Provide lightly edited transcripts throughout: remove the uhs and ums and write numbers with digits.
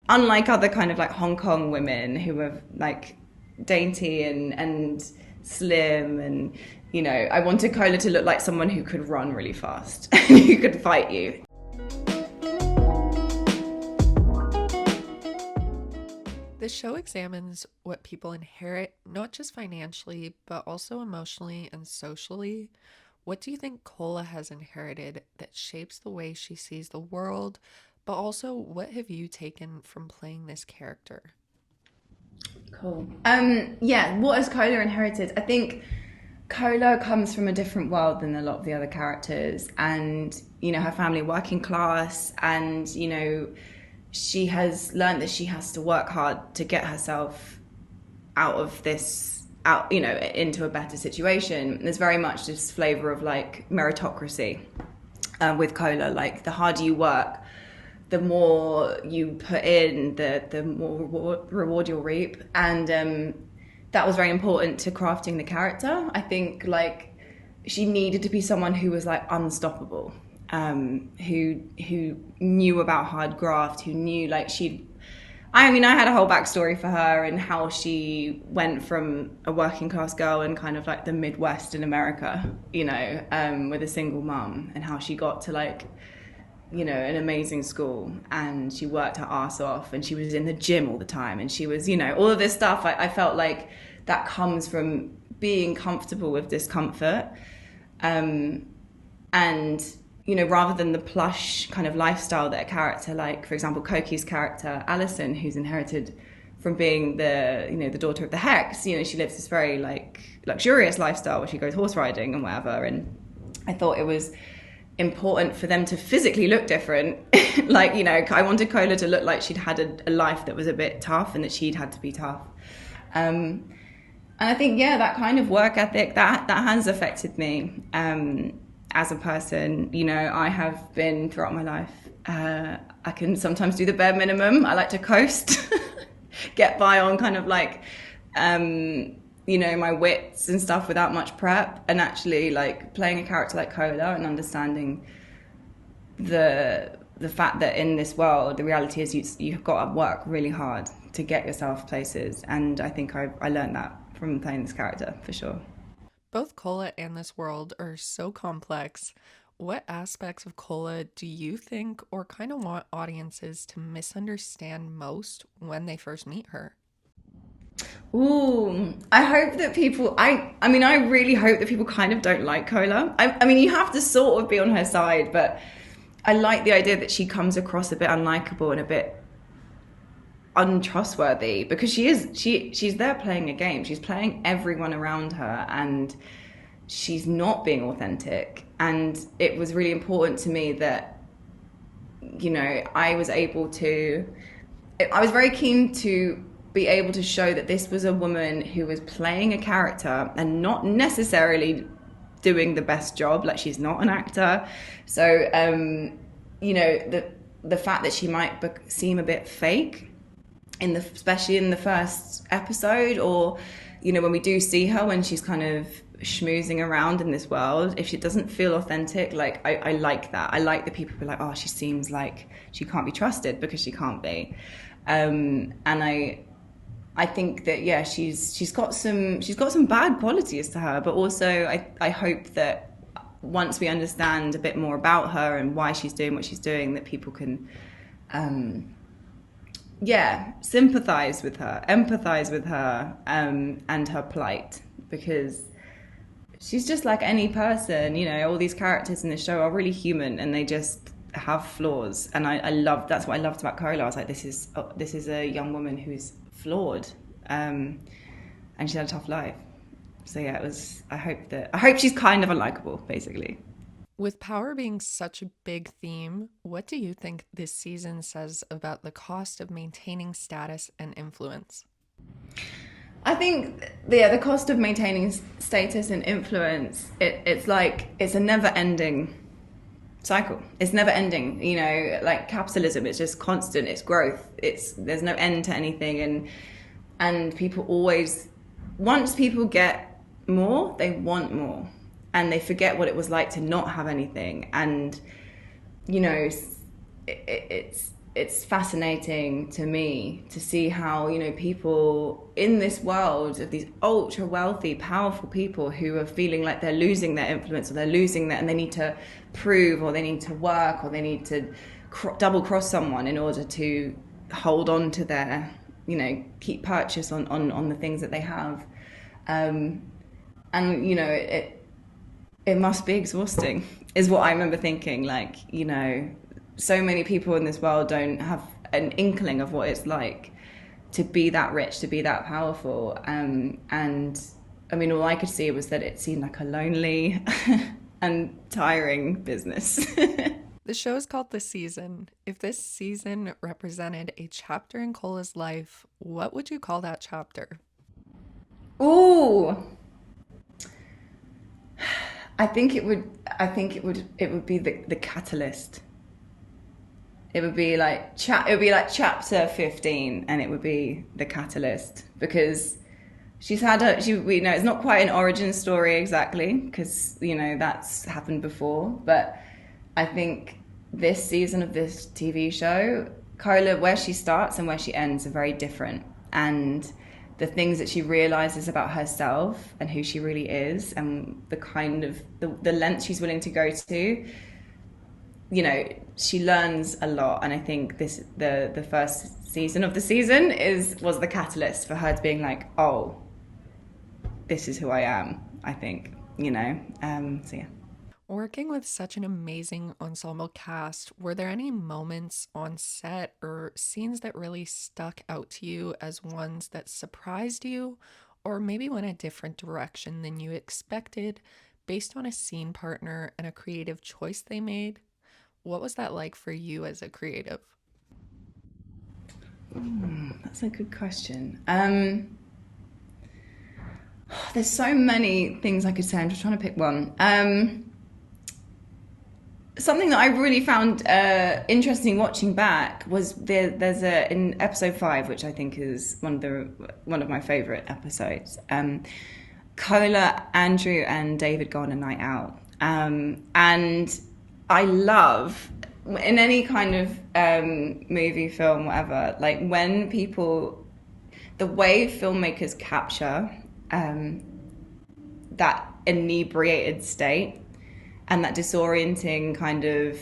unlike other kind of like Hong Kong women who are like dainty and slim, and I wanted Cola to look like someone who could run really fast and who could fight you. The show examines what people inherit, not just financially, but also emotionally and socially. What do you think Cola has inherited that shapes the way she sees the world? But also, what have you taken from playing this character? Cool. Yeah, what has Cola inherited? I think Cola comes from a different world than a lot of the other characters, and her family working class, and she has learned that she has to work hard to get herself out of this, into a better situation. There's very much this flavor of like meritocracy with Cola. Like the harder you work, the more you put in, the more reward you'll reap. And that was very important to crafting the character. I think like she needed to be someone who was like unstoppable, who knew about hard graft, who knew like I had a whole backstory for her and how she went from a working class girl in kind of like the Midwest in America, with a single mum, and how she got to like, an amazing school, and she worked her ass off, and she was in the gym all the time, and she was, all of this stuff. I felt like that comes from being comfortable with discomfort. And, rather than the plush kind of lifestyle that a character like, for example, Koki's character, Alison, who's inherited from being the daughter of the Hex, she lives this very like luxurious lifestyle where she goes horse riding and whatever. And I thought it was important for them to physically look different. Like, I wanted Cola to look like she'd had a life that was a bit tough and that she'd had to be tough. And I think, that kind of work ethic, that has affected me as a person. I have been throughout my life, I can sometimes do the bare minimum. I like to coast, get by on kind of like, my wits and stuff without much prep, and actually like playing a character like Cola and understanding the fact that in this world, the reality is you've got to work really hard to get yourself places. And I think I learned that from playing this character, for sure. Both Cola and this world are so complex. What aspects of Cola do you think or kind of want audiences to misunderstand most when they first meet her? Ooh, I hope that people, I really hope that people kind of don't like Cola. You have to sort of be on her side, but I like the idea that she comes across a bit unlikable and a bit untrustworthy, because she's there playing a game. She's playing everyone around her, and she's not being authentic. And it was really important to me that, I was very keen to be able to show that this was a woman who was playing a character and not necessarily doing the best job. Like, she's not an actor. So, the fact that she might seem a bit fake, especially in the first episode, or, when we do see her when she's kind of schmoozing around in this world, if she doesn't feel authentic, like, I like that. I like the people who are like, oh, she seems like she can't be trusted, because she can't be. And I think that she's got some bad qualities to her, but also I hope that once we understand a bit more about her and why she's doing what she's doing, that people can sympathize with her, empathize with her, and her plight, because she's just like any person. All these characters in the show are really human, and they just have flaws. And that's what I loved about Cola. I was like, this is a young woman who's flawed, and she had a tough life. So it was, I hope she's kind of unlikable, basically. With power being such a big theme, what do you think this season says about the cost of maintaining status and influence? I think the cost of maintaining status and influence, it's a never-ending cycle. It's never ending. Like capitalism, it's just constant. It's growth. There's no end to anything, and people always, once people get more, they want more, and they forget what it was like to not have anything. And it's it's fascinating to me to see how, you know, people in this world of these ultra wealthy, powerful people who are feeling like they're losing their influence, or they're losing that, and they need to prove, or they need to work, or they need to double cross someone in order to hold on to their, you know, keep purchase on the things that they have. And, you know, it must be exhausting, is what I remember thinking. Like, you know, so many people in this world don't have an inkling of what it's like to be that rich, to be that powerful. And I mean, all I could see was that it seemed like a lonely and tiring business. The show is called The Season. If this season represented a chapter in Cola's life, what would you call that chapter? Ooh. I think it would be the catalyst. It would be like chapter 15, and it would be the catalyst, because we know it's not quite an origin story exactly, because, you know, that's happened before, but I think this season of this TV show, Cola, where she starts and where she ends are very different, and the things that she realizes about herself and who she really is, and the kind of the lengths she's willing to go to, you know, she learns a lot. And I think the first season of the season was the catalyst for her to being like, oh, this is who I am, I think, you know. So yeah. Working with such an amazing ensemble cast, were there any moments on set or scenes that really stuck out to you as ones that surprised you, or maybe went a different direction than you expected based on a scene partner and a creative choice they made? What was that like for you as a creative? That's a good question. There's so many things I could say. I'm just trying to pick one. Something that I really found interesting watching back was there's in episode 5, which I think is one of my favorite episodes. Cola, Andrew, and David go on a night out, and I love, in any kind of movie, film, whatever, like when people, the way filmmakers capture that inebriated state and that disorienting kind of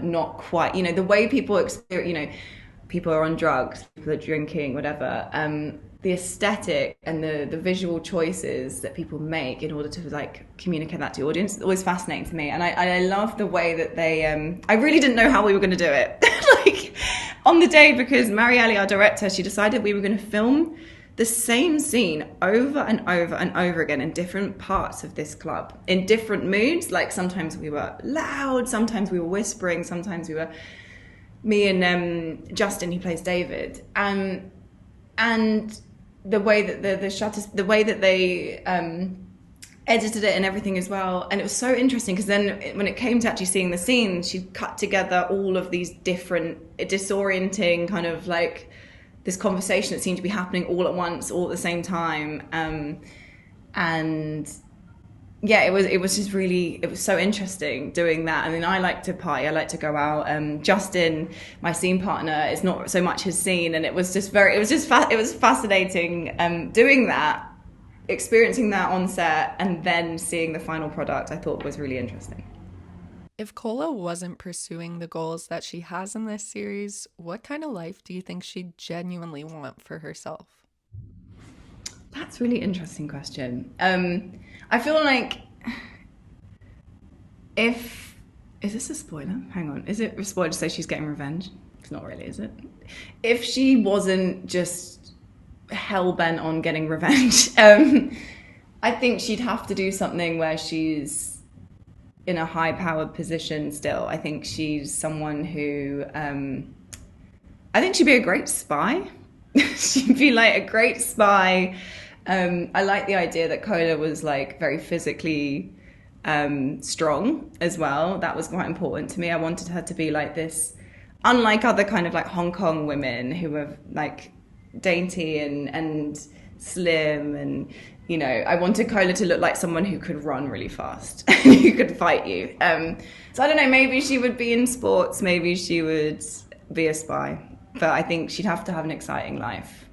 not quite, you know, the way people experience, you know, people are on drugs, people are drinking, whatever, the aesthetic and the visual choices that people make in order to like communicate that to the audience is always fascinating to me. And I love the way that they, I really didn't know how we were going to do it. Like on the day, because Marielle, our director, she decided we were going to film the same scene over and over and over again in different parts of this club, in different moods. Like sometimes we were loud, sometimes we were whispering, sometimes we were, me and Justin, he plays David, and the way that the shutters, the way that they edited it and everything as well. And it was so interesting because then when it came to actually seeing the scene, she cut together all of these different disorienting kind of like this conversation that seemed to be happening all at once, all at the same time. And yeah, it was just really, it was so interesting doing that. I mean, I like to party, I like to go out. Justin, my scene partner, it's not so much his scene, and it was fascinating doing that, experiencing that on set, and then seeing the final product. I thought was really interesting. If Cola wasn't pursuing the goals that she has in this series, what kind of life do you think she'd genuinely want for herself? That's a really interesting question. I feel like is this a spoiler? Hang on. Is it a spoiler to say she's getting revenge? It's not really, is it? If she wasn't just hell-bent on getting revenge, I think she'd have to do something where she's in a high-powered position still. I think she's someone who, I think she'd be a great spy. She'd be like a great spy. I like the idea that Cola was like very physically strong as well. That was quite important to me. I wanted her to be like this, unlike other kind of like Hong Kong women who are like dainty and slim, and you know, I wanted Cola to look like someone who could run really fast, who could fight you. So I don't know, maybe she would be in sports, maybe she would be a spy. But I think she'd have to have an exciting life.